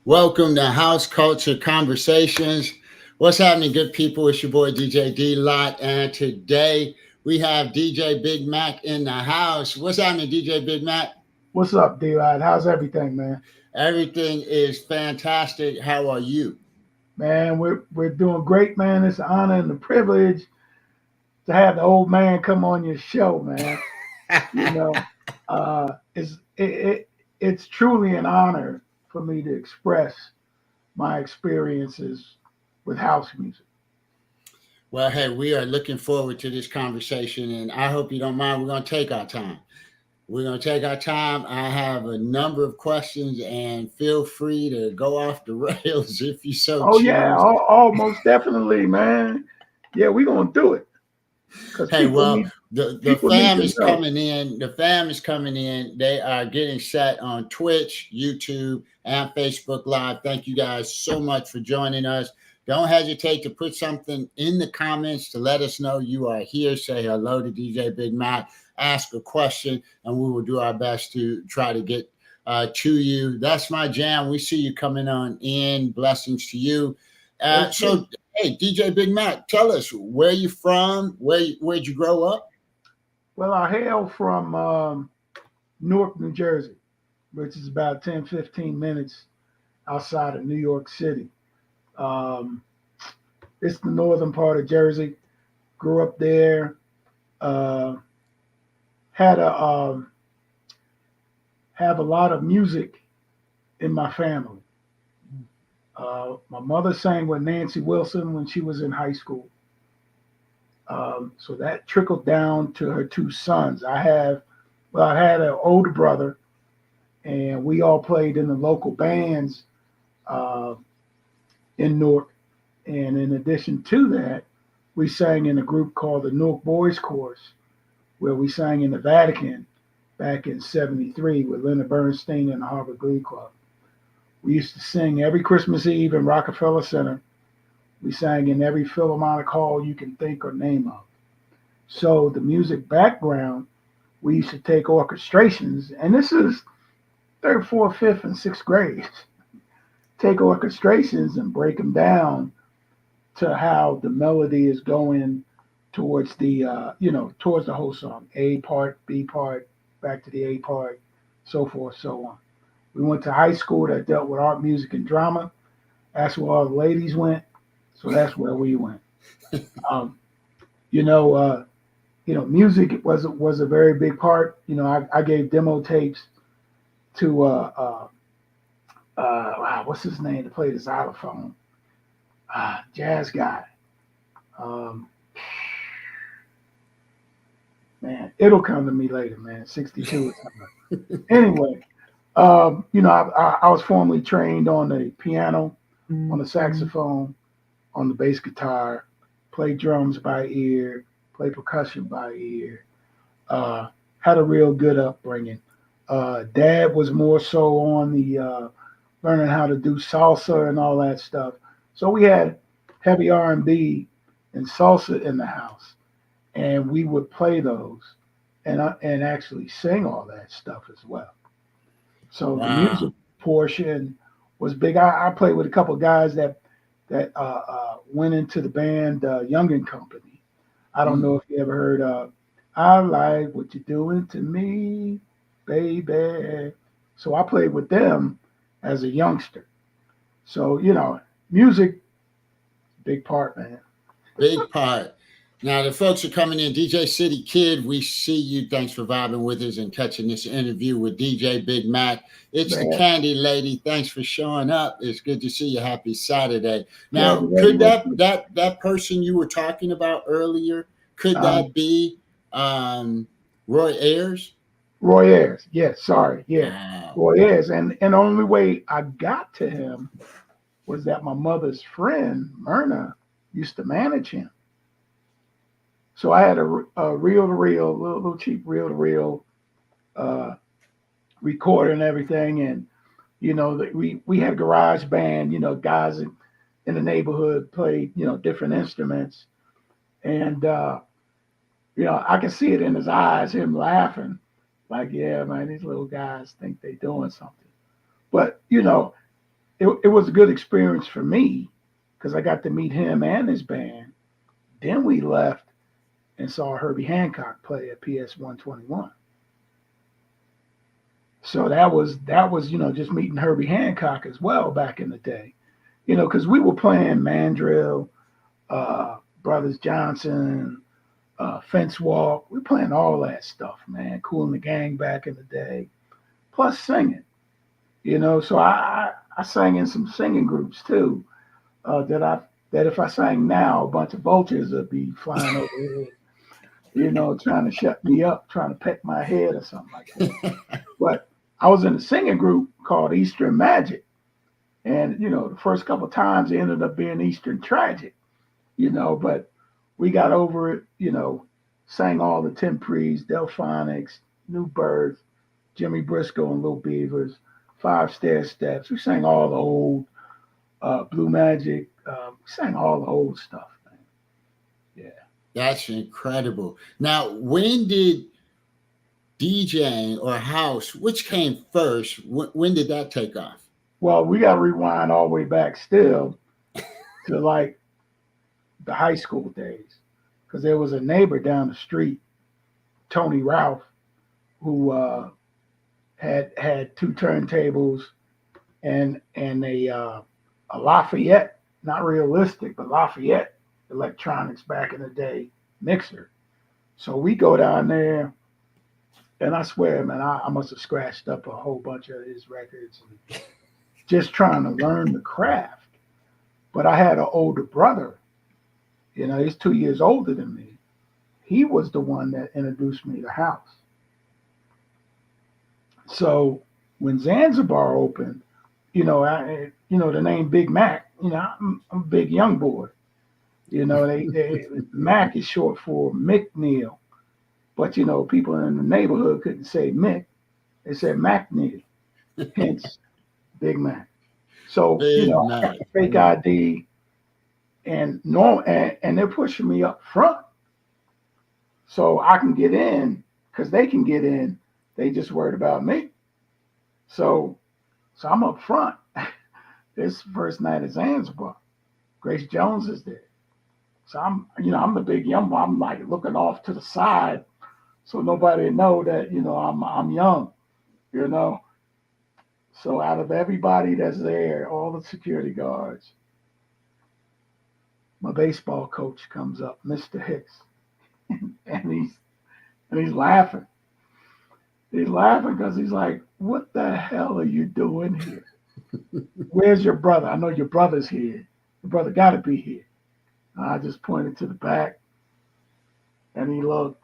Welcome to House Culture Conversations. What's happening, good people? It's your boy DJ D Lot, and today we have DJ Big Mac in the house. What's happening, DJ Big Mac? What's up, D-Lod? How's everything, man? Everything is fantastic. How are you? Man, we're doing great, man. It's an honor and a privilege to have the old man come on your show, man. You know, it's truly an honor for me to express my experiences with house music. Well, hey, we are looking forward to this conversation, and I hope you don't mind. We're going to take our time. We're going to take our time. I have a number of questions, and feel free to go off the rails if you so Oh yeah, choose. almost definitely, man. Yeah, we're gonna do it because Hey, well, the people need fam to is know. coming in. The fam is coming in. They are getting set on Twitch, YouTube, and Facebook Live. Thank you guys so much for joining us. Don't hesitate to put something in the comments to let us know you are here. Say hello to DJ Big Mac. Ask a question, and we will do our best to try to get to you. That's my jam. We see you coming on in. Blessings to you. Yes, sir. So Hey, DJ Big Mac, tell us where you from, where'd you grow up? Well, I hail from Newark, New Jersey, which is about 10, 15 minutes outside of New York City. Um, it's the northern part of Jersey. Grew up there. Uh, had a have a lot of music in my family. My mother sang with Nancy Wilson when she was in high school. So that trickled down to her two sons. I had an older brother, and we all played in the local bands uh, in Newark. And in addition to that, we sang in a group called the Newark Boys Chorus, where we sang in the Vatican back in '73 with Leonard Bernstein and the Harvard Glee Club. We used to sing every Christmas Eve in Rockefeller Center. We sang in every Philharmonic hall you can think or name of. So the music background, we used to take orchestrations, and this is third, fourth, fifth, and sixth grade. Take orchestrations and break them down to how the melody is going towards towards the whole song. A part, B part, back to the A part, so forth, so on. We went to high school that dealt with art, music, and drama. That's where all the ladies went, so that's where we went. Um, you know, uh, music was a very big part. I gave demo tapes to wow, what's his name to play the xylophone? Jazz guy. Um, Man, it'll come to me later, man. 62 or something. Anyway, I was formally trained on the piano, on the saxophone, on the bass guitar, play drums by ear, play percussion by ear. Had a real good upbringing. Dad was more so on the learning how to do salsa and all that stuff. So we had heavy R&B and salsa in the house, and we would play those and actually sing all that stuff as well. So the music Wow. portion was big. I played with a couple of guys that went into the band Young and Company. I don't know Mm. if you ever heard of I like what you're doing to me, baby. So I played with them as a youngster. So, music, big part, man. Big part. Now the folks are coming in. DJ City Kid, we see you. Thanks for vibing with us and catching this interview with DJ Big Mac. It's the Man, Candy Lady. Thanks for showing up. It's good to see you. Happy Saturday. Candy Now, Lady could was that person you were talking about earlier, could uh, that be um Roy Ayers? Roy Ayers. Yes, sorry. Yeah, Wow. Roy Ayers. And the only way I got to him was that my mother's friend, Myrna, used to manage him. So I had a reel to reel, little cheap reel to reel uh, recorder and everything. And, we had a garage band, guys in the neighborhood played, different instruments. And, I can see it in his eyes, him laughing, like, yeah, man, these little guys think they doing something. But, it was a good experience for me because I got to meet him and his band. Then we left and saw Herbie Hancock play at PS 121. So that was just meeting Herbie Hancock as well back in the day, because we were playing Mandrill, Brothers Johnson, Fence Walk. We were playing all that stuff, man. Kool and the Gang back in the day, plus singing. So I sang in some singing groups too. That if I sang now, a bunch of vultures would be flying overhead, trying to shut me up, trying to peck my head or something like that. But I was in a singing group called Eastern Magic. And, the first couple of times it ended up being Eastern Tragic, but we got over it, sang all the Temprees, Delphonics, New Birds, Jimmy Briscoe and Little Beavers, Five Stair Steps. We sang all the old Blue Magic. We sang all the old stuff, man. Yeah. That's incredible. Now, when did DJing or house, which came first? When did that take off? Well, we got to rewind all the way back still to like the high school days, because there was a neighbor down the street, Tony Ralph, who had two turntables and a Lafayette, not realistic, but Lafayette Electronics back in the day mixer. So we go down there, and I swear, man, I must have scratched up a whole bunch of his records and just trying to learn the craft. But I had an older brother, he's 2 years older than me. He was the one that introduced me to house. So when Zanzibar opened, the name Big Mac, I'm a big young boy. Mac is short for McNeil. But, people in the neighborhood couldn't say Mick. They said McNeil, hence Big Mac. So, I got the fake ID and they're pushing me up front so I can get in because they can get in. They just worried about me. So I'm up front. This first night at Zanzibar. Grace Jones is there. So I'm the big young boy. I'm like looking off to the side so nobody know that, I'm young, So out of everybody that's there, all the security guards, my baseball coach comes up, Mr. Hicks, and he's laughing. He's laughing because he's like, "What the hell are you doing here? Where's your brother? I know your brother's here. Your brother got to be here." And I just pointed to the back, and he looked,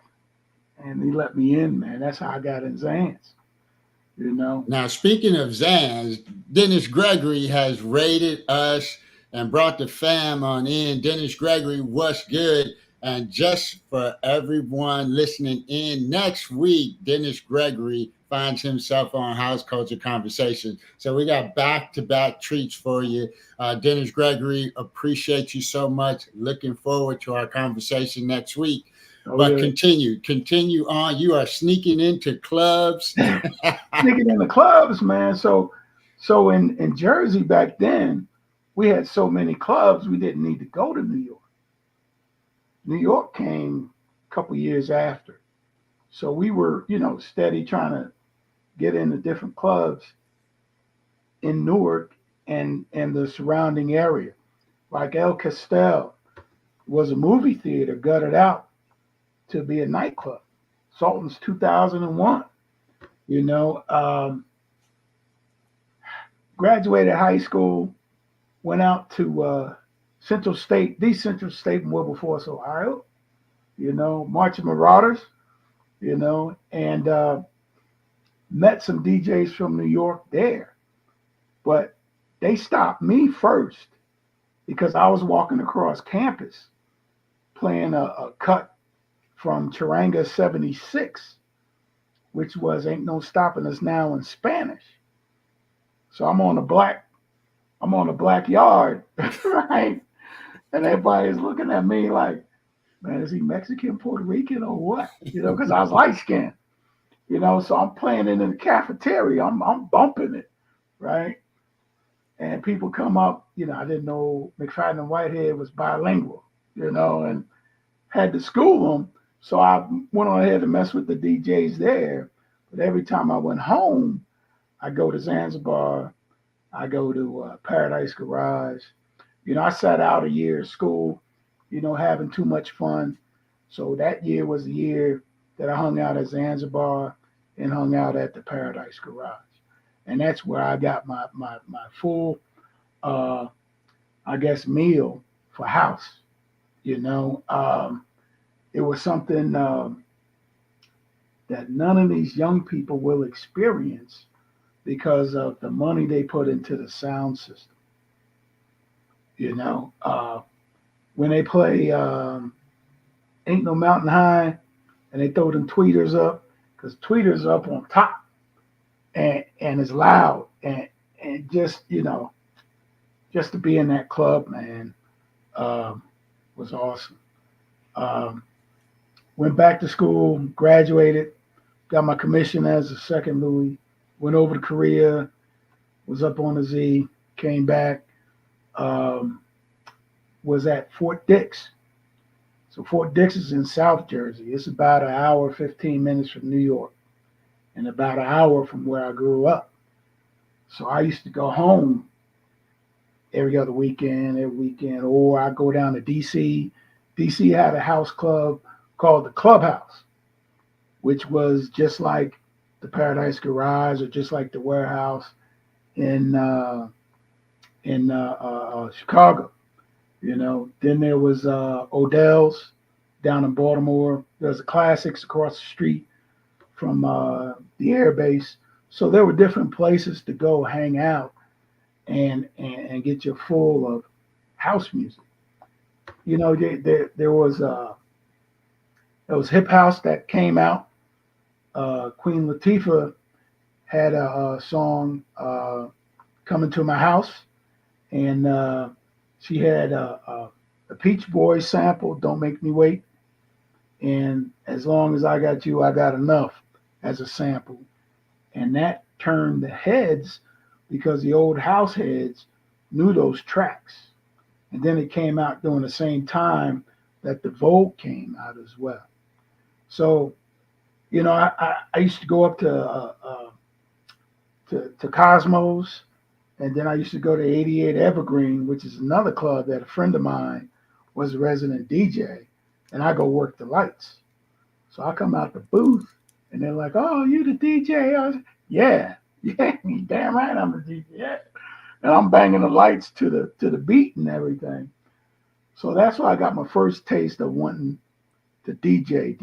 and he let me in, man. That's how I got in Zans. Now, speaking of Zans, Dennis Gregory has raided us and brought the fam on in. Dennis Gregory, what's good? And just for everyone listening in, next week, Dennis Gregory finds himself on House Culture Conversations. So we got back-to-back treats for you. Dennis Gregory, appreciate you so much. Looking forward to our conversation next week. But continue on. You are sneaking into clubs. Sneaking in the clubs, man. So in Jersey back then, we had so many clubs, we didn't need to go to New York. New York came a couple years after. So we were, steady trying to get into different clubs in Newark and the surrounding area. Like El Castel was a movie theater gutted out to be a nightclub. Sultan's 2001. Graduated high school, went out to Central State in Wilberforce, Ohio, Marching Marauders, and met some DJs from New York there. But they stopped me first because I was walking across campus playing a cut from Charanga 76, which was Ain't No Stopping Us Now in Spanish. So I'm on a black yard, right? And everybody's looking at me like, man, is he Mexican, Puerto Rican, or what? Because I was light skinned, so I'm playing it in the cafeteria. I'm bumping it, right? and people come up, I didn't know McFadden and Whitehead was bilingual, and had to school them. So I went on ahead to mess with the DJs there. But every time I went home, I go to Zanzibar, I go to Paradise Garage. I sat out a year of school, having too much fun. So that year was the year that I hung out at Zanzibar and hung out at the Paradise Garage. And that's where I got my full, I guess, meal for house. It was something that none of these young people will experience because of the money they put into the sound system. When they play Ain't No Mountain High and they throw them tweeters up, because tweeters are up on top and it's loud and just, just to be in that club, man, was awesome. Went back to school, graduated, got my commission as a second Louis, went over to Korea, was up on the Z, came back, was at Fort Dix. So Fort Dix is in South Jersey. It's about an hour, 15 minutes from New York and about an hour from where I grew up. So I used to go home every weekend, or I go down to DC. DC had a house club called the Clubhouse, which was just like the Paradise Garage or just like the Warehouse in Chicago. Then there was Odell's down in Baltimore. There's a Classics across the street from the air base. So there were different places to go hang out and get you full of house music. There was Hip House that came out. Queen Latifah had a song, Coming to My House, and she had a Peach Boys sample, Don't Make Me Wait, and As Long as I Got You, I Got Enough as a sample. And that turned the heads because the old house heads knew those tracks. And then it came out during the same time that the Vogue came out as well. So, I used to go up to Cosmos, and then I used to go to 88 Evergreen, which is another club that a friend of mine was a resident DJ, and I go work the lights. So I come out the booth, and they're like, "Oh, you the DJ?" I was, yeah, damn right I'm the DJ. Yeah. And I'm banging the lights to the beat and everything. So that's why I got my first taste of wanting to DJ.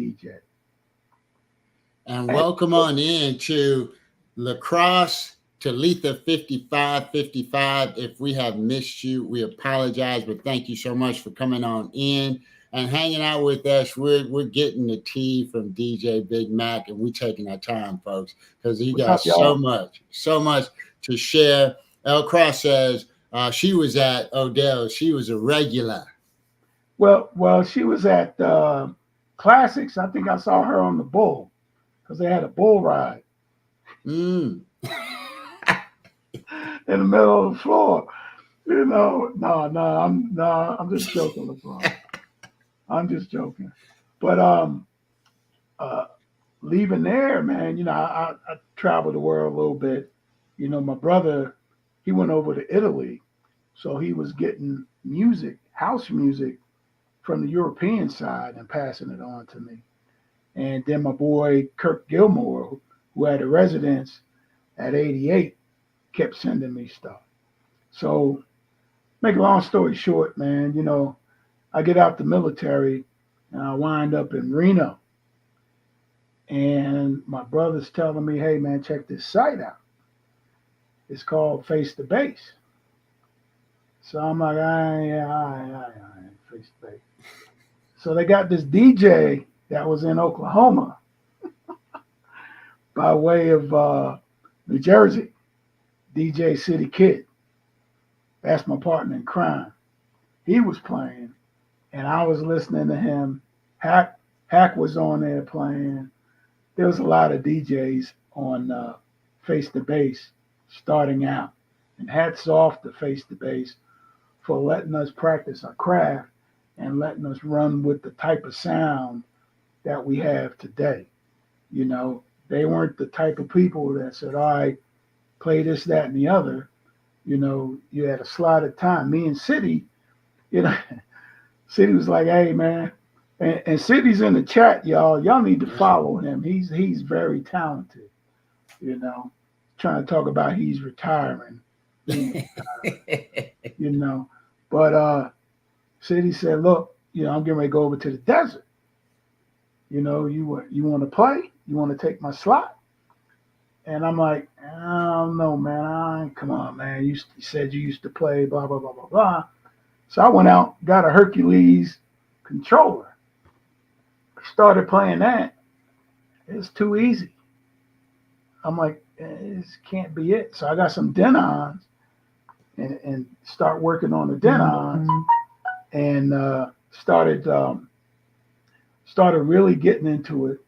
And welcome on in to Lacrosse Talitha 5555. If we have missed you, we apologize, but thank you so much for coming on in and hanging out with us. We're getting the tea from DJ Big Mac, and we're taking our time, folks, because he What's got up, y'all? so much to share. El Cross says she was at Odell. She was a regular. Well, she was at Classics. I think I saw her on the bull because they had a bull ride Mm. in the middle of the floor. No, I'm just joking, LeBron. I'm just joking. But leaving there, man, I traveled the world a little bit. My brother, he went over to Italy, so he was getting music, house music, from the European side and passing it on to me. And then my boy Kirk Gilmore, who had a residence at 88, kept sending me stuff. So, make a long story short, man, I get out the military and I wind up in Reno. And my brother's telling me, hey, man, check this site out. It's called Face to Base. So I'm like, Face to Base. So they got this DJ that was in Oklahoma by way of New Jersey, DJ City Kid. That's my partner in crime. He was playing, and I was listening to him. Hack was on there playing. There was a lot of DJs on Face to Base starting out. And hats off to Face the Bass for letting us practice our craft and letting us run with the type of sound that we have today. You know, they weren't the type of people that said, all right, play this, that, and the other. You know, you had a slot of time. Me and City, you know, City was like, hey, man. And City's in the chat, y'all. Y'all need to follow him. He's very talented, you know. Trying to talk about he's retiring. You know. But City said, look, you know, I'm getting ready to go over to the desert. You know, you want to play? You want to take my slot? And I'm like, I don't know, man. Come on, man. You said you used to play, blah, blah, blah, blah, blah. So I went out, got a Hercules controller. Started playing that. It's too easy. I'm like, this can't be it. So I got some Denons and start working on the Denons and started really getting into it.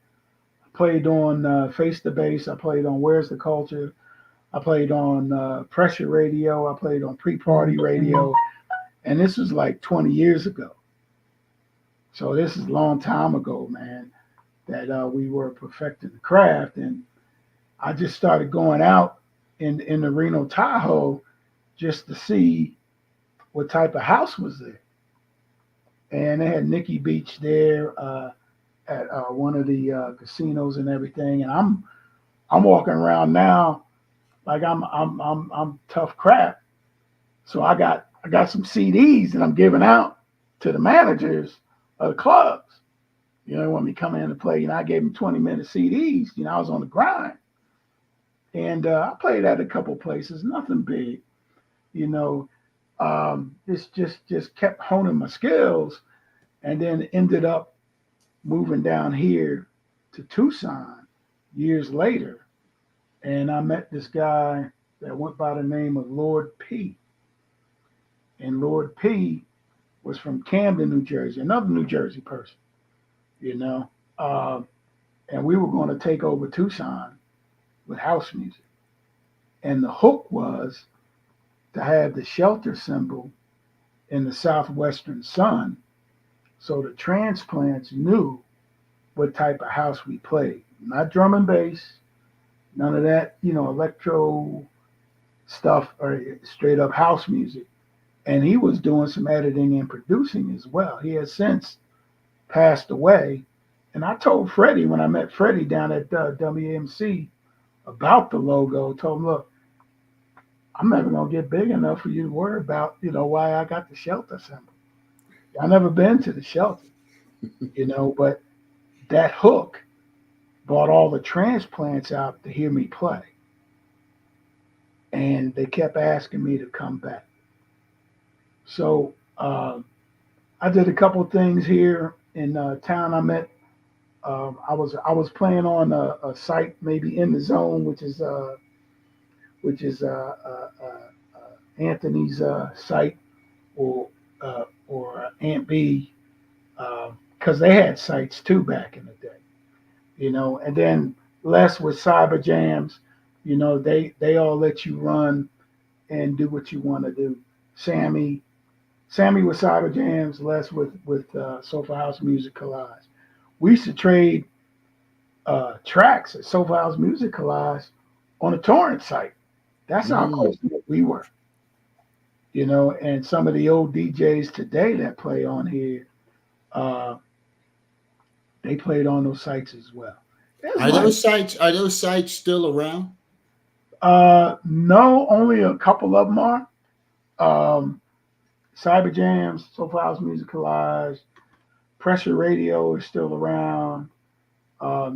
Played on Face the Bass. I played on Where's the Culture. I played on Pressure Radio. I played on Pre-Party Radio. And this was like 20 years ago. So this is a long time ago, man, that we were perfecting the craft. And I just started going out in the Reno Tahoe just to see what type of house was there. And they had Nikki Beach there at one of the casinos and everything. And I'm walking around now like I'm tough crap. So I got some CDs that I'm giving out to the managers of the clubs. You know, when we come in to play, you know, I gave them 20-minute CDs. You know, I was on the grind. And I played at a couple places, nothing big. You know, just kept honing my skills and then ended up moving down here to Tucson years later. And I met this guy that went by the name of Lord P. And Lord P was from Camden, New Jersey, another New Jersey person, you know. And we were going to take over Tucson with house music. And the hook was to have the shelter symbol in the southwestern sun so the transplants knew what type of house we played. Not drum and bass, none of that, you know, electro stuff or straight up house music. And he was doing some editing and producing as well. He has since passed away. And I told Freddie when I met Freddie down at WMC about the logo, told him, look, I'm never going to get big enough for you to worry about, you know, why I got the shelter symbol. I've never been to the shelter, you know, but that hook brought all the transplants out to hear me play. And they kept asking me to come back. So I did a couple of things here in town. I met. I was playing on a site maybe in the zone, which is Anthony's site or Aunt B, because they had sites too back in the day, you know. And then Les with Cyber Jams, you know, they all let you run and do what you want to do. Sammy with Cyber Jams, Les with Sofa House Music Collage. We used to trade tracks at Sofa House Music Collage on a torrent site. That's how close we were. You know, and some of the old DJs today that play on here, they played on those sites as well. Are those sites still around? No, only a couple of them are. Cyber Jams, Sofa House Music Collage, Pressure Radio is still around.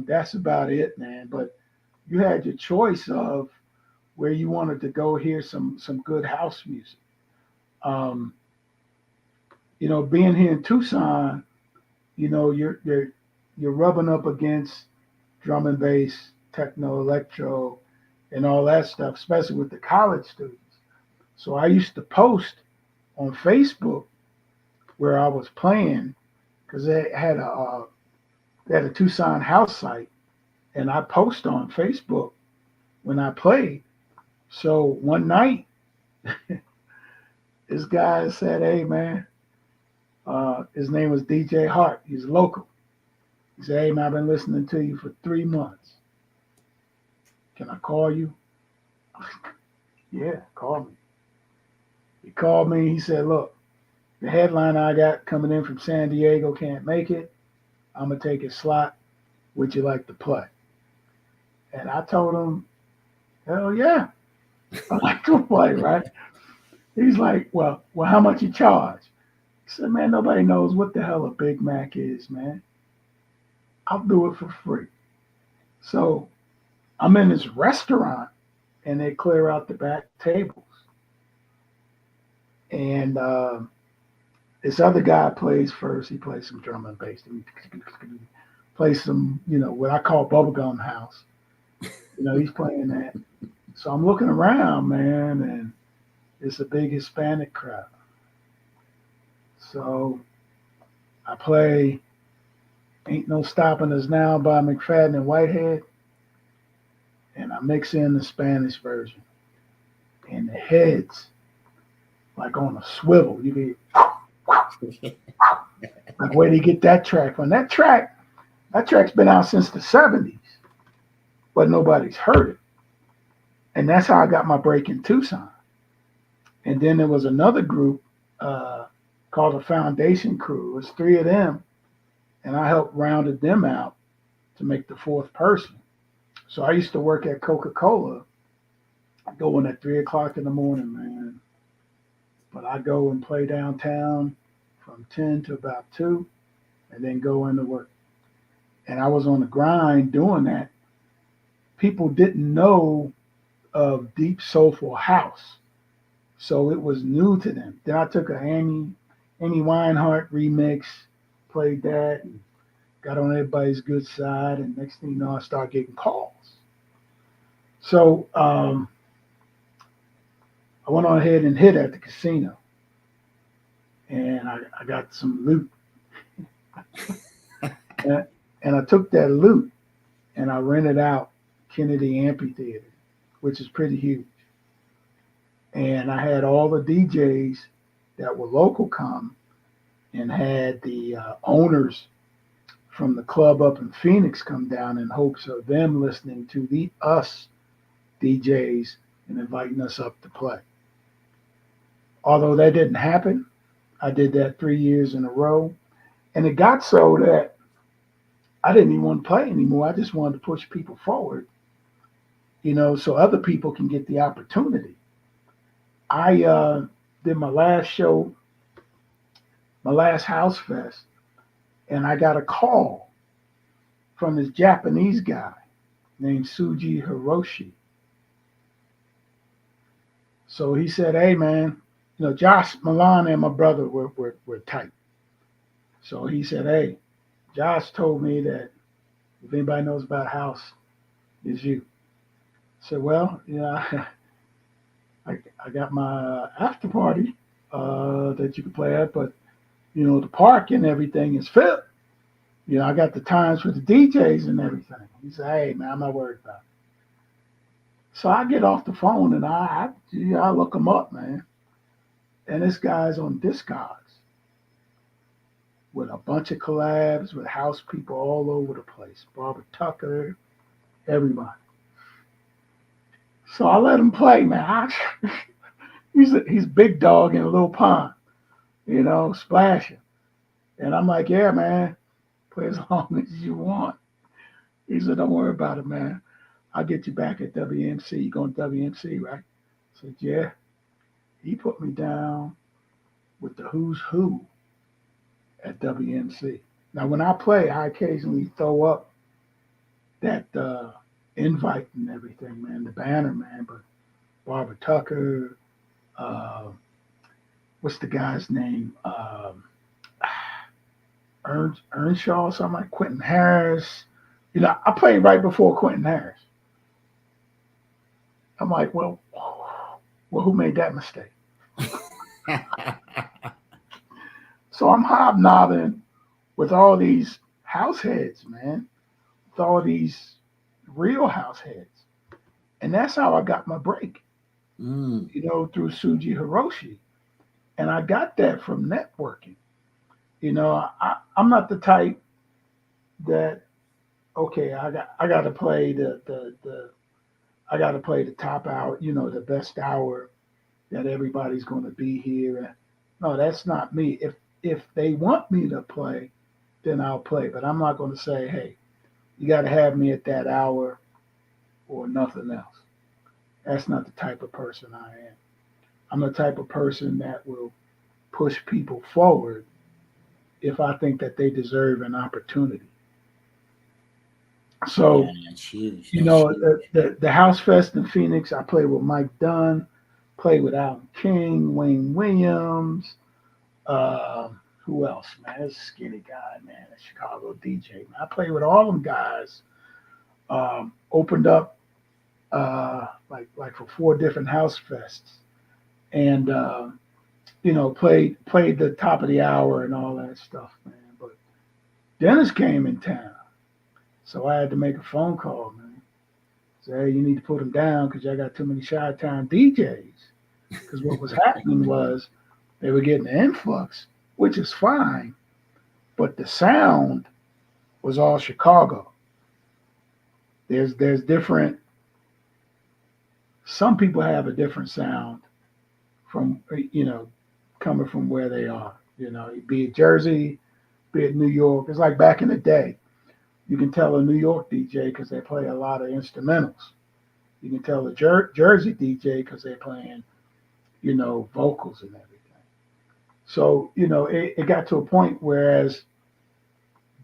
That's about it, man. But you had your choice of where you wanted to go hear some good house music. You know, being here in Tucson, you know, you're rubbing up against drum and bass, techno, electro, and all that stuff, especially with the college students. So I used to post on Facebook where I was playing because they had a Tucson house site, and I post on Facebook when I played. So one night This guy said, "Hey, man," his name was DJ Hart. He's local. He said, "Hey, man, I've been listening to you for 3 months. Can I call you?" Yeah, call me. He called me. He said, "Look, the headline I got coming in from San Diego can't make it. I'm gonna take his slot. Would you like to play?" And I told him, "Hell yeah, I like to play." Right? He's like, "Well, how much you charge?" I said, "Man, nobody knows what the hell a Big Mac is, man. I'll do it for free." So I'm in this restaurant, and they clear out the back tables, and this other guy plays first. He plays some drum and bass. He plays some, what I call bubblegum house. He's playing that. So I'm looking around, man, and it's a big Hispanic crowd. So I play Ain't No Stopping Us Now by McFadden and Whitehead, and I mix in the Spanish version. And the heads, like on a swivel, you get, like, where do you get that track from? That track's been out since the 70s, but nobody's heard it. And that's how I got my break in Tucson. And then there was another group called the Foundation Crew. It was three of them, and I helped rounded them out to make the fourth person. So I used to work at Coca-Cola, going at 3 o'clock in the morning, man. But I go and play downtown from 10 to about 2, and then go into work. And I was on the grind doing that. People didn't know of Deep Soulful House, so it was new to them. Then I took a Amy Winehart remix, played that, and got on everybody's good side. And next thing you know, I started getting calls. So I went on ahead and hit at the casino, and I got some loot. and I took that loot and I rented out Kennedy Amphitheater, which is pretty huge. And I had all the DJs that were local come, and had the owners from the club up in Phoenix come down in hopes of them listening to us DJs and inviting us up to play. Although that didn't happen, I did that 3 years in a row. And it got so that I didn't even want to play anymore. I just wanted to push people forward, so other people can get the opportunity. I did my last show, my last house fest, and I got a call from this Japanese guy named Suji Hiroshi. So he said, "Hey, man, Josh Milan and my brother were tight." So he said, "Hey, Josh told me that if anybody knows about house, it's you." I said, "Well, I got my after party that you can play at, but the park and everything is filled. I got the times for the DJs and everything." He said, "Hey, man, I'm not worried about it." So I get off the phone and I look him up, man. And this guy's on Discogs with a bunch of collabs with house people all over the place. Barbara Tucker, everybody. So I let him play, man. He's big dog in a little pond, splashing. And I'm like, "Yeah, man, play as long as you want." He said, "Don't worry about it, man. I'll get you back at WMC. You going to WMC, right?" I said, "Yeah." He put me down with the who's who at WMC. Now, when I play, I occasionally throw up that invite and everything, man, the banner, man. But Barbara Tucker, what's the guy's name? Earnshaw, something like Quentin Harris. I played right before Quentin Harris. I'm like, well, who made that mistake? So I'm hobnobbing with all these house heads, man, with all these real house heads. And that's how I got my break. Mm. through Suji Hiroshi. And I got that from networking. I'm not the type that, okay, I got to play the I got to play the top hour, the best hour that everybody's going to be here. No, that's not me. If they want me to play, then I'll play. But I'm not going to say, hey, you got to have me at that hour or nothing else. That's not the type of person I am. I'm the type of person that will push people forward if I think that they deserve an opportunity. Yeah, So, that's huge. That's huge. the House Fest in Phoenix, I played with Mike Dunn, played with Alan King, Wayne Williams. Uh, who else, man? This skinny guy, man, a Chicago DJ. Man. I played with all them guys. Opened up like for 4 different House Fests, and played the top of the hour and all that stuff, man. But Dennis came in town, so I had to make a phone call, man. Say, hey, you need to put him down because I got too many Chi-Town DJs. Because what was happening was they were getting an influx, which is fine, but the sound was all Chicago. There's different. Some people have a different sound from coming from where they are. Be it Jersey, be it New York. It's like back in the day. You can tell a New York DJ because they play a lot of instrumentals. You can tell a Jersey DJ because they're playing, vocals and everything. So, it got to a point whereas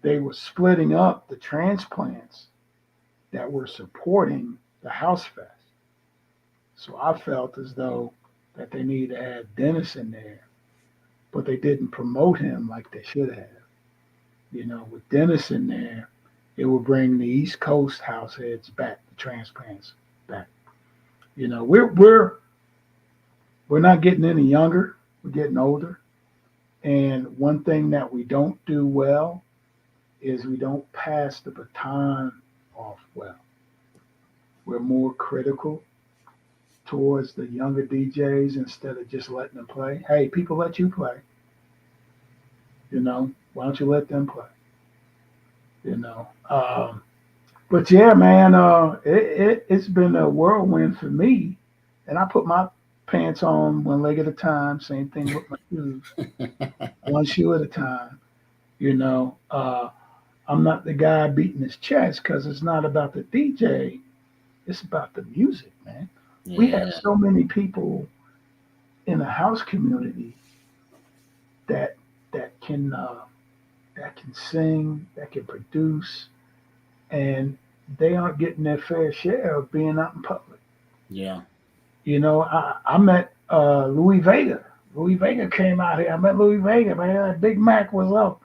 they were splitting up the transplants that were supporting the House Fest. So I felt as though that they needed to add Dennis in there, but they didn't promote him like they should have. With Dennis in there, it will bring the East Coast house heads back, the transplants back. We're not getting any younger. We're getting older. And one thing that we don't do well is we don't pass the baton off well. We're more critical towards the younger DJs instead of just letting them play. Hey, people let you play. Why don't you let them play? But yeah, man, it's been a whirlwind for me. And I put my pants on one leg at a time. Same thing with my shoes, one shoe at a time. I'm not the guy beating his chest because it's not about the DJ. It's about the music, man. Yeah. We have so many people in the house community that can sing, that can produce, and they aren't getting their fair share of being out in public. Yeah. I met Louis Vega. Louis Vega came out here. I met Louis Vega, man. Big Mac was up.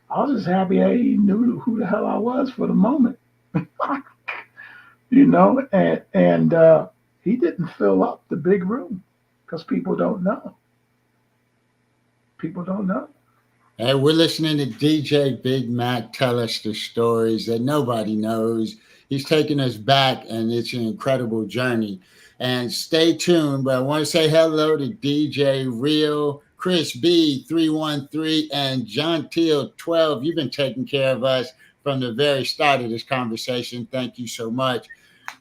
I was just happy that he knew who the hell I was for the moment. And he didn't fill up the big room because people don't know. People don't know. Hey, we're listening to DJ Big Mac tell us the stories that nobody knows. He's taking us back, and it's an incredible journey. And stay tuned, but I want to say hello to DJ Real, Chris B 313, and John Teal 12. You've been taking care of us from the very start of this conversation. Thank you so much.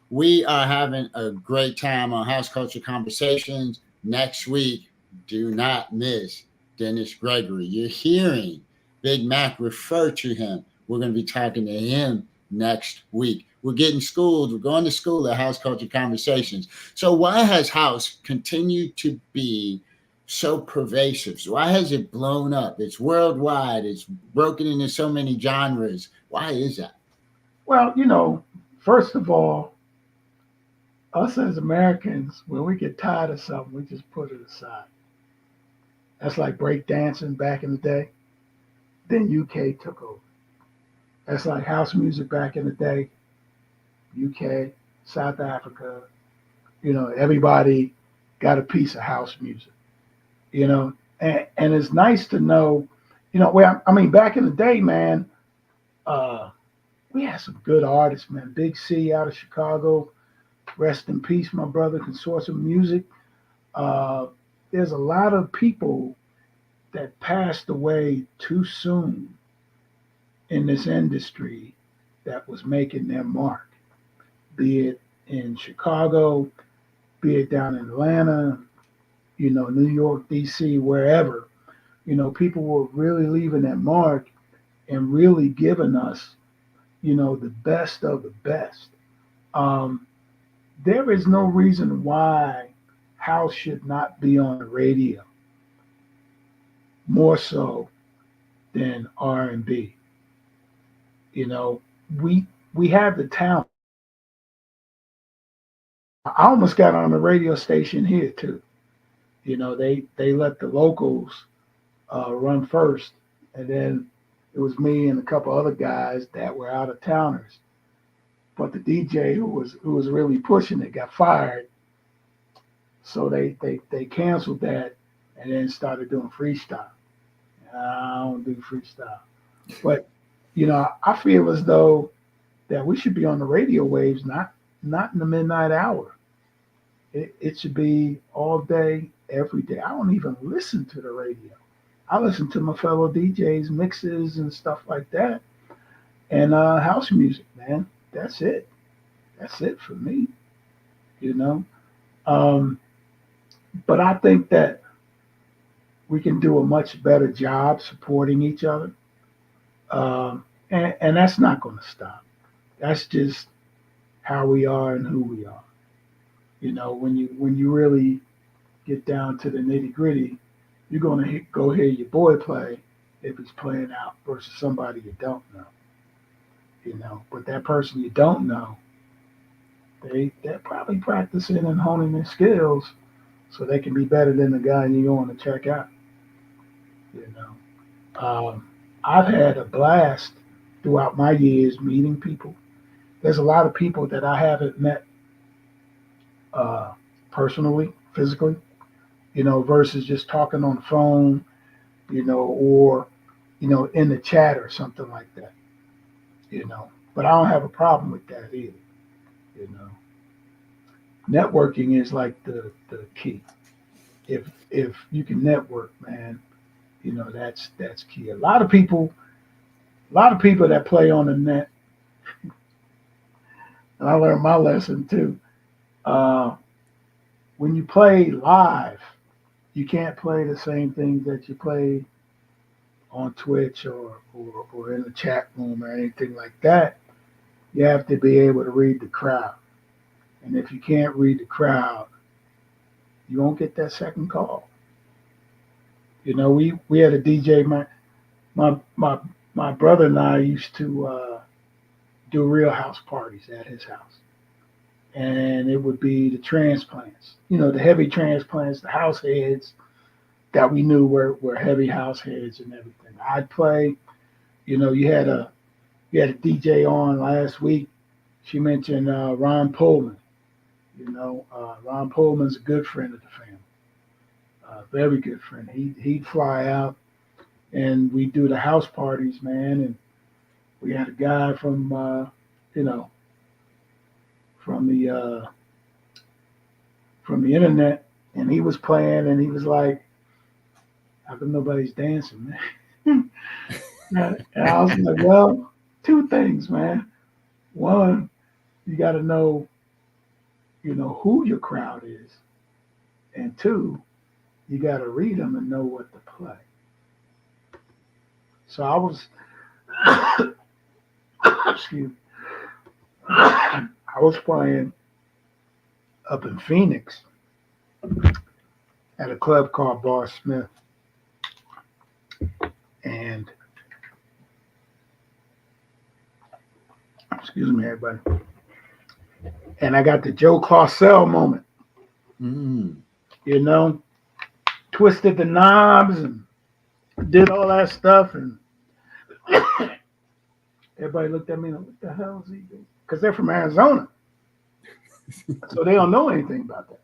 We are having a great time on House Culture Conversations next week. Do not miss Dennis Gregory. You're hearing Big Mac refer to him. We're going to be talking to him next week. We're getting schooled. We're going to school at House Culture Conversations. So why has house continued to be so pervasive? So why has it blown up? It's worldwide. It's broken into so many genres. Why is that? Well, first of all, us as Americans, when we get tired of something, we just put it aside. That's like break dancing back in the day. Then UK took over. That's like house music back in the day. UK, South Africa, everybody got a piece of house music, and it's nice to know, back in the day, man, we had some good artists, man. Big C out of Chicago, Rest in peace, my brother, Consortium Music. There's a lot of people that passed away too soon in this industry that was making their mark, be it in Chicago, be it down in Atlanta, New York, DC, wherever. People were really leaving that mark and really giving us, the best of the best. Um, there is no reason why house should not be on the radio more so than R&B. You know, we have the talent. I almost got on the radio station here too. They let the locals run first, and then it was me and a couple other guys that were out of towners. But the DJ who was really pushing it got fired, so they canceled that and then started doing freestyle. I don't do freestyle, but I feel as though that we should be on the radio waves, not in the midnight hour. It should be all day, every day. I don't even listen to the radio. I listen to my fellow DJs mixes and stuff like that, and house music, man. That's it. That's it for me. You know. Um, but I think that we can do a much better job supporting each other, and that's not going to stop. That's just how we are and who we are. When you really get down to the nitty gritty, you're going to go hear your boy play if he's playing out versus somebody you don't know. But that person you don't know, they're probably practicing and honing their skills so they can be better than the guy you're going to check out. You know, I've had a blast throughout my years meeting people. There's a lot of people that I haven't met personally, physically, versus just talking on the phone, or, in the chat or something like that, But I don't have a problem with that either, you know. Networking is like the key. If you can network, man, that's key. A lot of people that play on the net, and I learned my lesson too. When you play live, you can't play the same things that you play on Twitch or in the chat room or anything like that. You have to be able to read the crowd. And if you can't read the crowd, you won't get that second call. We had a DJ. My brother and I used to do real house parties at his house, and it would be the transplants. The heavy transplants, the house heads that we knew were heavy house heads and everything. I'd play. You had a DJ on last week. She mentioned Ron Pullman. Ron Pullman's a good friend of the family, very good friend. He'd fly out, and we'd do the house parties, man. And we had a guy from from the internet, and he was playing, and he was like, "How come nobody's dancing, man?" And I was like, "Well, two things, man. One, you got to know, who your crowd is, and two, you got to read them and know what to play." So I was, excuse me, I was playing up in Phoenix at a club called Bar Smith, and excuse me, everybody. And I got the Joe Claussell moment. Mm. Twisted the knobs and did all that stuff, and everybody looked at me like, "What the hell is he doing?" Because they're from Arizona, so they don't know anything about that.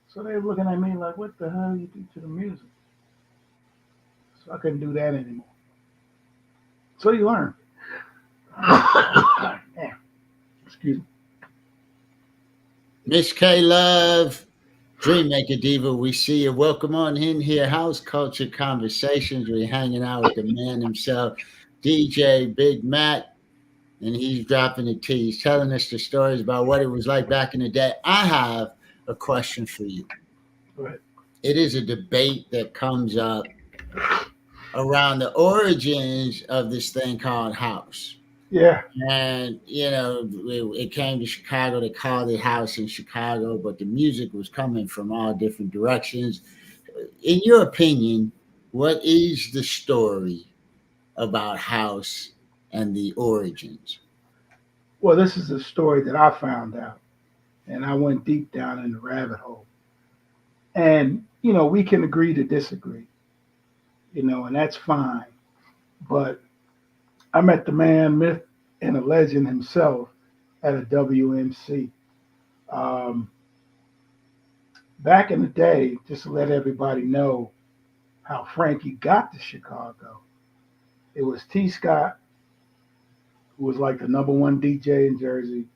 So they were looking at me like, "What the hell you do to the music?" So I couldn't do that anymore. So you learn. Yeah. Excuse me. Miss K Love, Dreammaker Diva, we see you. Welcome on in here. House Culture Conversations. We're hanging out with the man himself, DJ Big Mac, and he's dropping the tea. He's telling us the stories about what it was like back in the day. I have a question for you. But It is a debate that comes up around the origins of this thing called house. yeah, And it came to Chicago. They called it house in Chicago, but the music was coming from all different directions. In your opinion, what is the story about house and the origins? well, this is a story that I found out, and I went deep down in the rabbit hole. And we can agree to disagree, and that's fine. But I met the man, myth, and a legend himself at a WMC. Um, Back in the day, just to let everybody know how Frankie got to Chicago, it was T. Scott, who was like the number one DJ in Jersey. It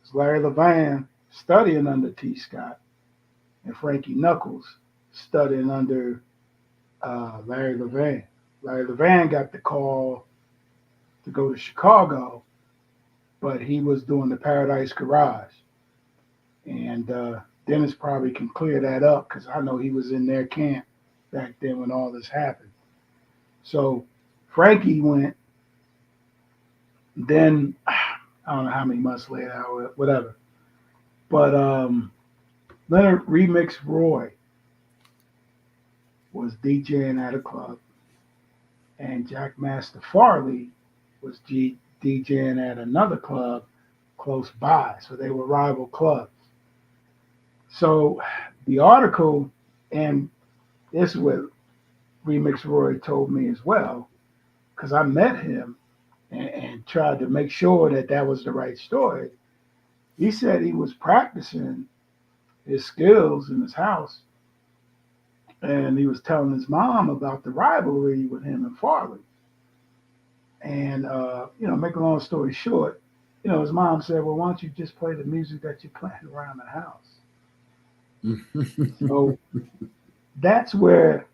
was Larry Levan studying under T. Scott, and Frankie Knuckles studying under Larry Levan. Larry Levan got the call to go to Chicago, but he was doing the Paradise Garage. And Dennis probably can clear that up because I know he was in their camp back then when all this happened. So Frankie went, then I don't know how many months later, whatever. But Leonard Remix Roy was DJing at a club, and Jack Master Farley was DJing at another club close by. So they were rival clubs. So the article, and this is what Remix Roy told me as well, because I met him and tried to make sure that that was the right story. He said he was practicing his skills in his house, and he was telling his mom about the rivalry with him and Farley. And make a long story short, his mom said, "Well, why don't you just play the music that you're playing around the house?" So that's where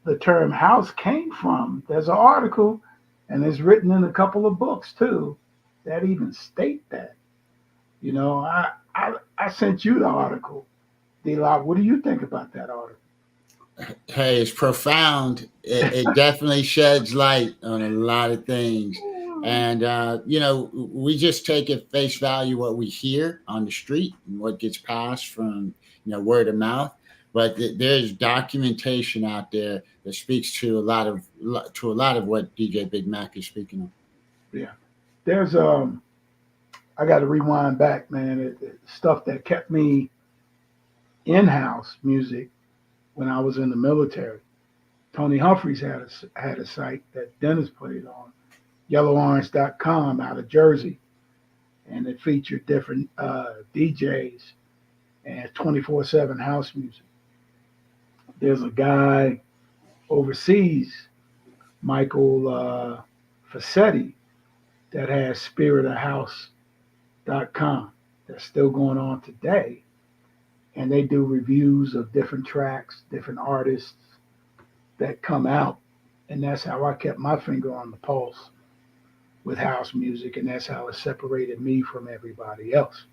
the term house came from. There's an article, and it's written in a couple of books too, that even state that. I sent you the article, D-Lock. What do you think about that article? Hey, it's profound. It definitely sheds light on a lot of things. And, we just take at face value what we hear on the street and what gets passed from, word of mouth. But there's documentation out there that speaks to a lot of what DJ Big Mac is speaking of. Yeah, there's I got to rewind back, man. Stuff that kept me in-house music when I was in the military. Tony Humphreys had a site that Dennis played on, YellowOrange.com out of Jersey, and it featured different DJs and 24/7 house music. There's a guy overseas, Michael Fassetti, that has SpiritOfHouse.com. That's still going on today, and they do reviews of different tracks, different artists that come out, and that's how I kept my finger on the pulse with house music, and that's how it separated me from everybody else.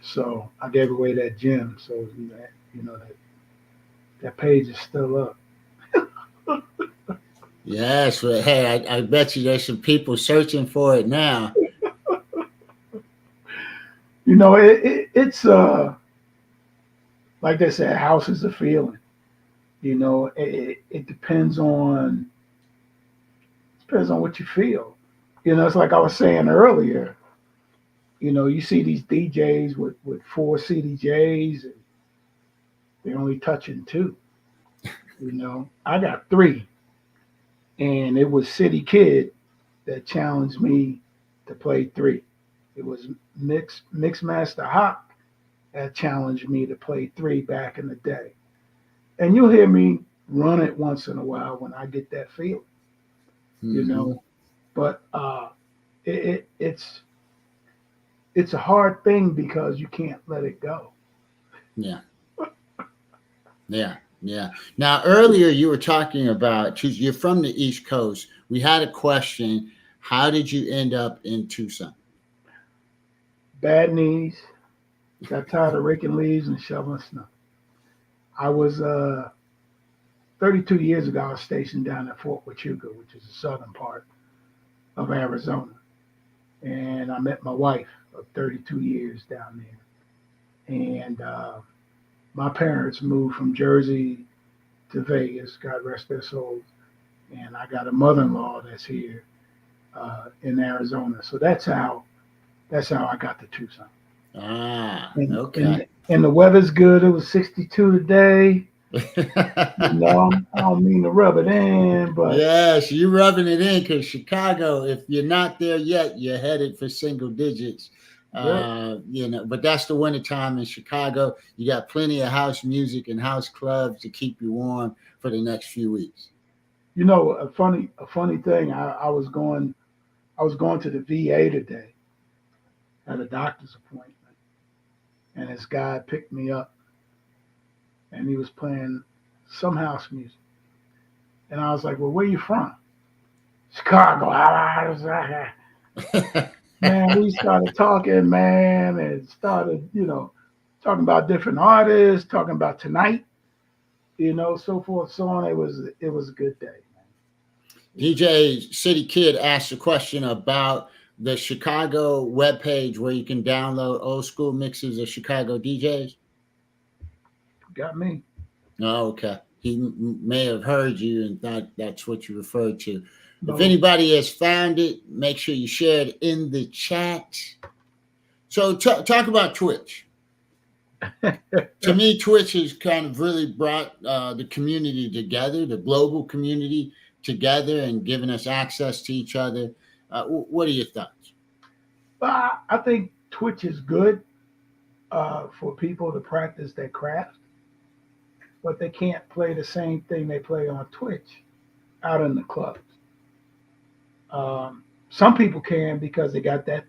So I gave away that gem, so that page is still up. Yes, but hey, I bet you there's some people searching for it now. It's like they said, house is a feeling. It depends on what you feel. It's like I was saying earlier. You see these DJs with four CDJs, and they're only touching two. I got three, and it was City Kid that challenged me to play three. It was Mixmaster Hawk that challenged me to play three back in the day. And you'll hear me run it once in a while when I get that feeling, you Mhm. know. But it's it's a hard thing because you can't let it go. Yeah. Yeah. Yeah. Now, earlier you were talking about you're from the East Coast. We had a question. How did you end up in Tucson? Bad knees, got tired of raking leaves and shoveling snow. I was 32 years ago. I was stationed down at Fort Huachuca, which is the southern part of Arizona, and I met my wife of 32 years down there. And my parents moved from Jersey to Vegas. God rest their souls. And I got a mother-in-law that's here in Arizona. So that's how I got to Tucson. Ah, And okay. the weather's good. It was 62 today. You know, I don't mean to rub it in, but Yes, you rubbing it in because Chicago, if you're not there yet, you're headed for single digits. yep. But that's the winter time in Chicago. You got plenty of house music and house clubs to keep you warm for the next few weeks. You know, a funny thing. I was going to the VA today at a doctor's appointment, and this guy picked me up, and he was playing some house music, and I was like, "Well, where you from?" Chicago. Man, we started talking, man, and started, talking about different artists, talking about tonight, so forth, so on. It was a good day. DJ City Kid asked a question about the Chicago webpage where you can download old school mixes of Chicago DJs. Got me. Oh, okay. He may have heard you and thought that's what you referred to. If No, anybody has found it, make sure you share it in the chat. So, talk about Twitch. To me, Twitch has kind of really brought the community together, the global community together, and given us access to each other. What are your thoughts? but I think Twitch is good for people to practice their craft, but they can't play the same thing they play on Twitch out in the clubs. Some people can because they got that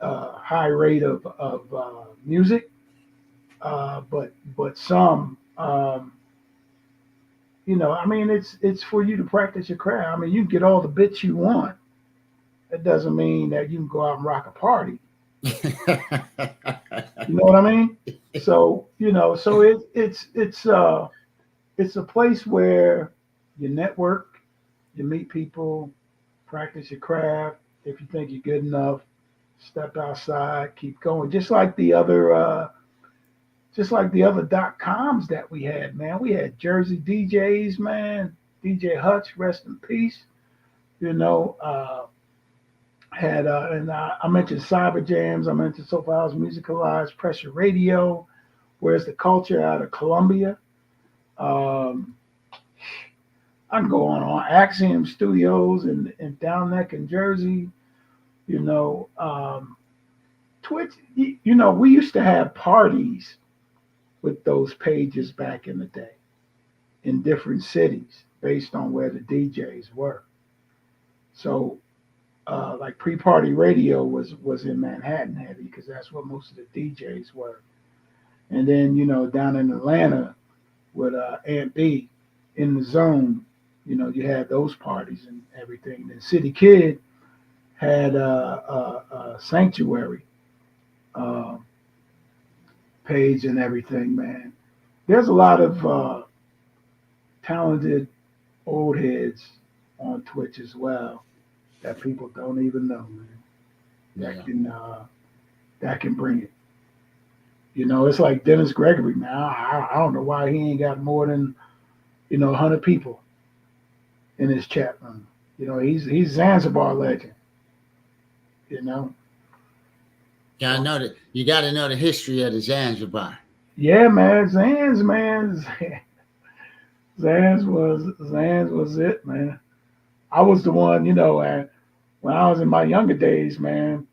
high rate of music, but some, I mean, it's for you to practice your craft. I mean, you can get all the bits you want. That doesn't mean that you can go out and rock a party. You know what I mean? So it's a place where you network, you meet people, practice your craft. If you think you're good enough, step outside, keep going. Just like the other .coms that we had, man. We had Jersey DJs, man. DJ Hutch, rest in peace. You know, had and I mentioned Cyber Jams. I mentioned Sofa House Musicalized, Pressure Radio. Where's the Culture out of Columbia? Um, I can go on. Axiom Studios in Down Neck in Jersey. You know, Twitch. We used to have parties with those pages back in the day in different cities based on where the DJs were. So, like Pre-Party Radio was in Manhattan heavy because that's where most of the DJs were. And then down in Atlanta with Aunt B in the zone, you had those parties and everything. And City Kid had Sanctuary uh, page and everything, man. There's a lot of talented old heads on Twitch as well that people don't even know, man. That Yeah. can bring it. It's like Dennis Gregory, man. I don't know why he ain't got more than 100 people in his chat room. He's Zanzibar legend. You know, Gotta know that you got to know the history of the Zanzibar. yeah, man. Zans was it, man. I was the one, and when I was in my younger days, man.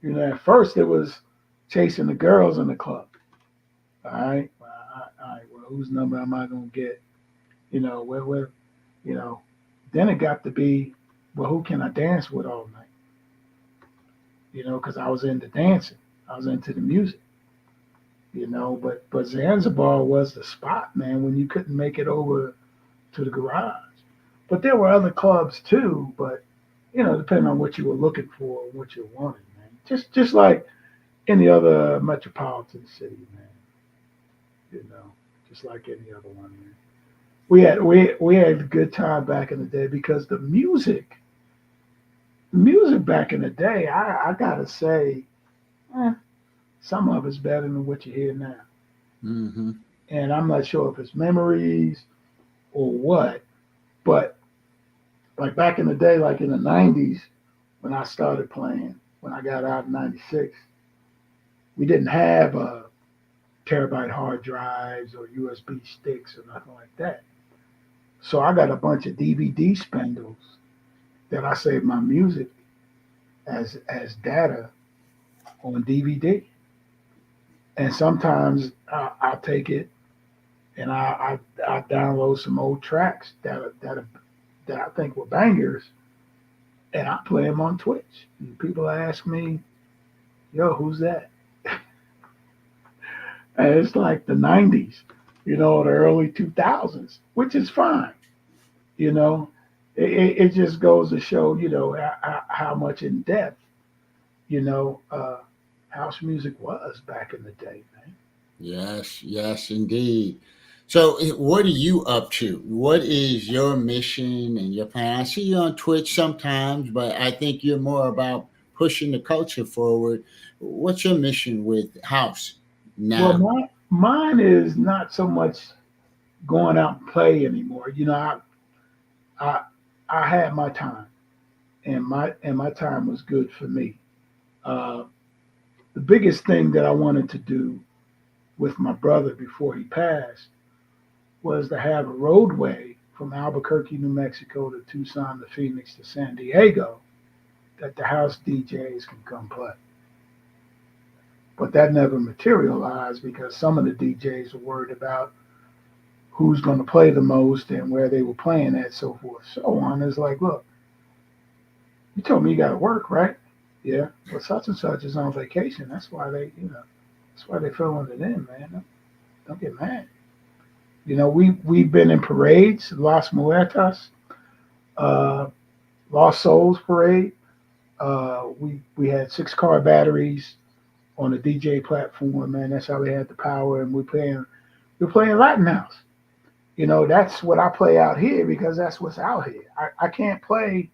At first it was chasing the girls in the club. All right, all right. Well, whose number am I gonna get? Where, you know. Then it got to be, well, who can I dance with all night? because I was into dancing. I was into the music, but Zanzibar was the spot, man, when you couldn't make it over to the garage. But there were other clubs too, but depending on what you were looking for, what you wanted, man. Just like any other metropolitan city, man. Just like any other one, man. We had a good time back in the day because the music back in the day, I gotta say, eh, some of it's better than what you hear now. Mm-hmm. And I'm not sure if it's memories or what, but like back in the day, like in the '90s, when I started playing, when I got out in '96, we didn't have terabyte hard drives or USB sticks or nothing like that. So I got a bunch of DVD spindles that I saved my music as data on DVD. And sometimes I'll take it and I download some old tracks that I think were bangers, and I play them on Twitch. And people ask me, "Yo, who's that?" And it's like the '90s, the early 2000s, which is fine. You know, it just goes to show, how much in depth, you know, uh, house music was back in the day, man. Yes, yes, indeed. So, what are you up to? What is your mission and your plan? I see you on Twitch sometimes, but I think you're more about pushing the culture forward. What's your mission with House Well, now? mine is not so much going out and play anymore. I I had my time, and my time was good for me. Uh, the biggest thing that I wanted to do with my brother before he passed was to have a roadway from Albuquerque, New Mexico to Tucson to Phoenix to San Diego that the house DJs can come play. But that never materialized because some of the DJs were worried about who's going to play the most and where they were playing at, so forth, so on. It's like, look, you told me you got to work, right? Yeah. Well, such and such is on vacation. That's why they filling it in, man. Don't get mad. We've been in parades, Las Muertas, uh, Lost Souls parade. We had 6 car batteries on the DJ platform, man. That's how they had the power, and we're playing Latin House. That's what I play out here because that's what's out here. I can't play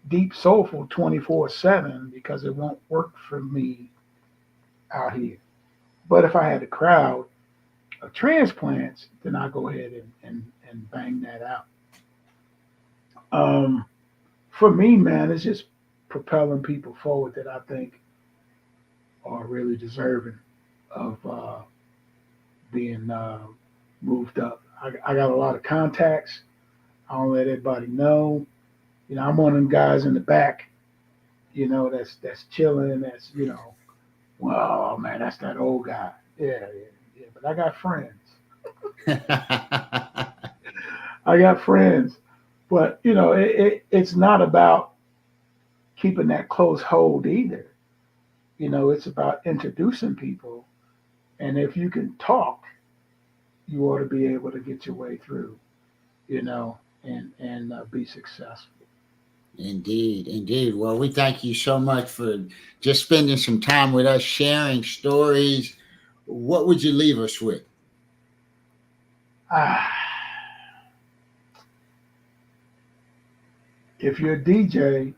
deep soulful 24/7 because it won't work for me out here. But if I had a crowd of transplants, then I go ahead and bang that out. Um, for me, man, it's just propelling people forward that I think are really deserving of being moved up. I got a lot of contacts. I don't let everybody know. I'm one of them guys in the back, that's chilling. Well, man, that's that old guy. Yeah, yeah, yeah. But I got friends. I got friends. But it's not about keeping that close hold either. It's about introducing people, and if you can talk, you ought to be able to get your way through. And be successful. Indeed, indeed. Well, we thank you so much for just spending some time with us, sharing stories. What would you leave us with? Ah, if you're a DJ,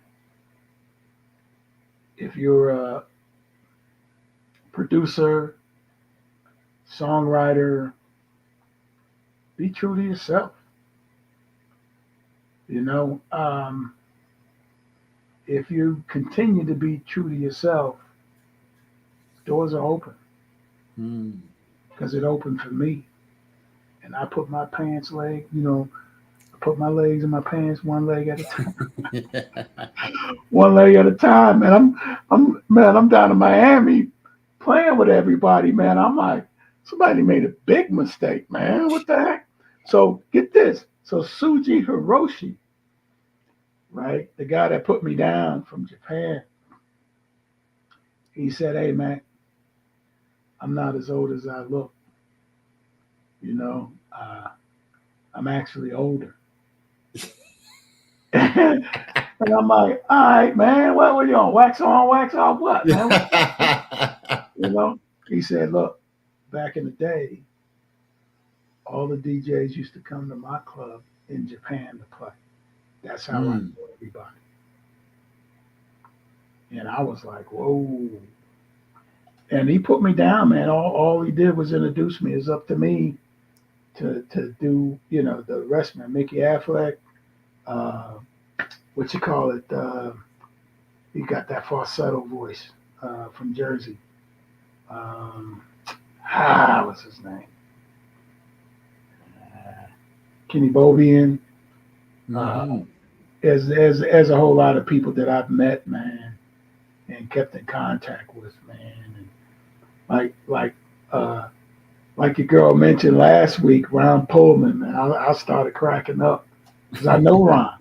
if you're a producer, songwriter, be true to yourself. You know, um, if you continue to be true to yourself, doors are open Hmm. because it opened for me. And I put my pants leg, I put my legs in my pants one leg at a time, one leg at a time. And I'm down in Miami playing with everybody, man. I'm like, somebody made a big mistake, man. What the heck? So get this. So Suji Hiroshi, right, the guy that put me down from Japan, He said, "Hey, man, I'm not as old as I look. You know, I'm actually older." And I'm like, "All right, man, what were you on? Wax on, wax off, what, man?" You know, he said, "Look, back in the day, all the DJs used to come to my club in Japan to play. That's how I Mm. knew everybody." And I was like, "Whoa." And he put me down, man. All he did was introduce me. It's up to me to do, the rest, man. Mickey Affleck, uh, what you call it? He got that falsetto voice from Jersey. Um, what's his name? Kenny Bobian. Mm-hmm. There's a whole lot of people that I've met, man, and kept in contact with, man. And like uh, like your girl mentioned last week, Ron Pullman, man. I started cracking up because I know Ron.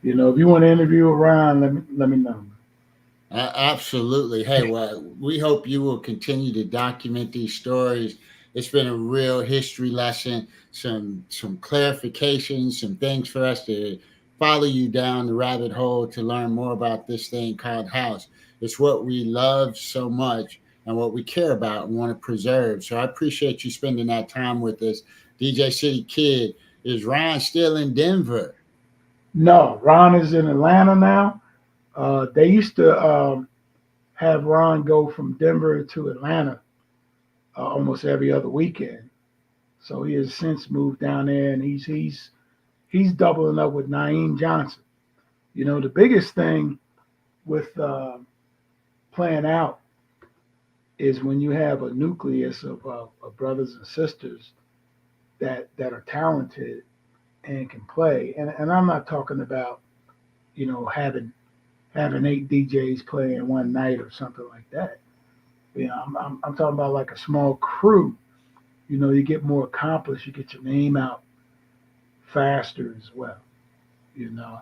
If you want to interview Ron, let me know. Absolutely. Hey, well, we hope you will continue to document these stories. It's been a real history lesson, some clarifications, some things for us to follow you down the rabbit hole to learn more about this thing called house. It's what we love so much and what we care about and want to preserve. So I appreciate you spending that time with us. DJ City Kid, is Ryan still in Denver? No, Ron is in Atlanta now. They used to have Ron go from Denver to Atlanta almost every other weekend. So he has since moved down there, and he's doubling up with Naeem Johnson. The biggest thing with playing out is when you have a nucleus of brothers and sisters that are talented and can play. And I'm not talking about having 8 DJs playing one night or something like that. I'm talking about like a small crew. You get more accomplished, you get your name out faster as well.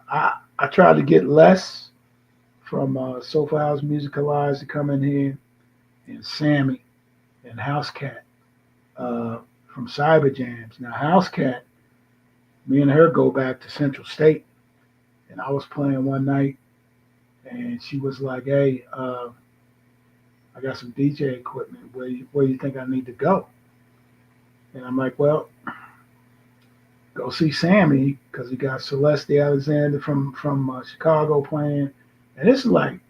I try to get less from Sofa House Music Alliance to come in here, and Sammy and House Cat from Cyber Jams. Now House Cat, me and her go back to Central State, and I was playing one night, and she was like, "Hey, I got some DJ equipment. Where you think I need to go?" And I'm like, "Well, go see Sammy because he got Celeste Alexander from Chicago playing." And this is like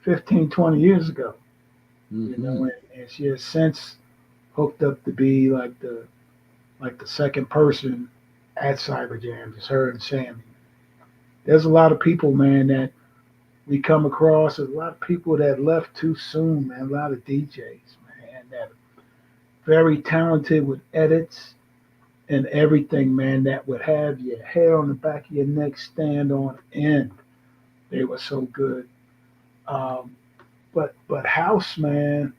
15, 20 years ago, Mm-hmm. and she has since hooked up to be like the second person at Cyber Jams. It's her and Sammy. There's a lot of people, man, that we come across. There's a lot of people that left too soon, man. A lot of DJs, man, that are very talented with edits and everything, man, that would have your hair on the back of your neck stand on end. They were so good. Um, but house, man,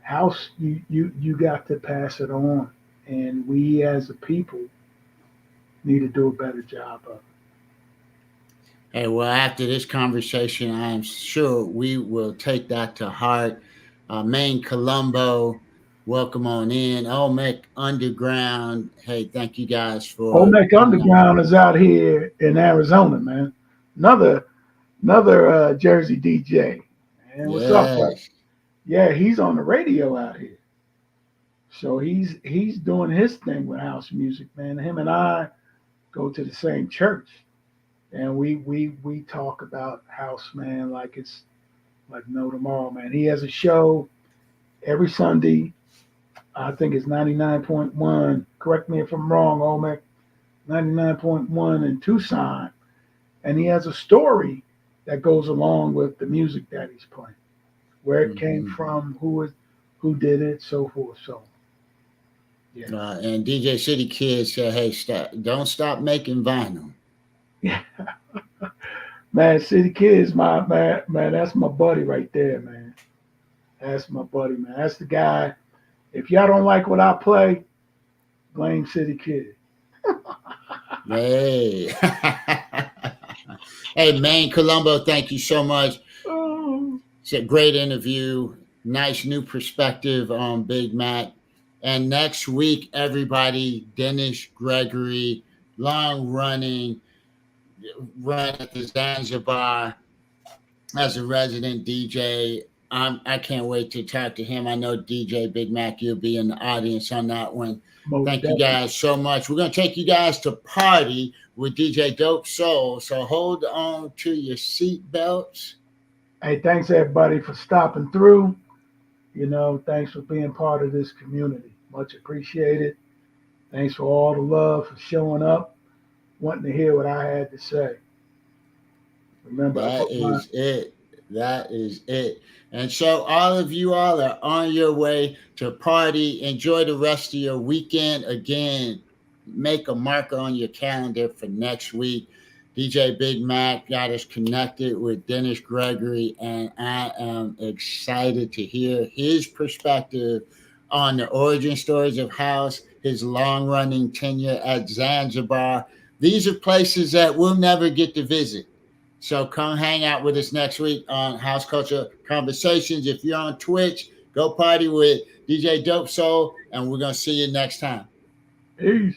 house, you got to pass it on, and we as a people need to do a better job of it. Hey, well, after this conversation, I am sure we will take that to heart. Maine Colombo, welcome on in. Olmec Underground. Hey, thank you guys for Olmec coming on. Underground is out here in Arizona, man. Another Jersey DJ. Man, what's up, bud? Yes. Yeah, he's on the radio out here. So he's doing his thing with house music, man. Him and I go to the same church, and we talk about house, man, like it's like no tomorrow, man. He has a show every Sunday. I think it's 99.1. Correct me if I'm wrong, Olmec. 99.1 in Tucson, and he has a story that goes along with the music that he's playing, where it came Mhm. from, who did it, so forth, so on. Yeah, And DJ City Kids said, hey, don't stop making vinyl. yeah, man. City Kids, my man. That's my buddy right there, man. That's my buddy, man. That's the guy. If y'all don't like what I play, blame City Kid. Hey. Hey, Maine Colombo, thank you so much. Oh. It's a great interview. Nice new perspective on Big Mac. And next week, everybody, Dennis Gregory, long running, run at the Zanzibar as a resident DJ. I can't wait to talk to him. I know DJ Big Mac, you'll be in the audience on that one. Most Thank you definitely. guys so much. We're going to take you guys to party with DJ Dope Soul. So hold on to your seat belts. Hey, thanks everybody for stopping through. Thanks for being part of this community. Much appreciated. Thanks for all the love, for showing up, wanting to hear what I had to say. Remember, That is it. That is it. And so all of you all are on your way to party. Enjoy the rest of your weekend. Again, make a marker on your calendar for next week. DJ Big Mac got us connected with Dennis Gregory, and I am excited to hear his perspective on the origin stories of house, his long-running tenure at Zanzibar. These are places that we'll never get to visit. So come hang out with us next week on House Culture Conversations. If you're on Twitch, go party with DJ Dope Soul, and we're going to see you next time. Peace.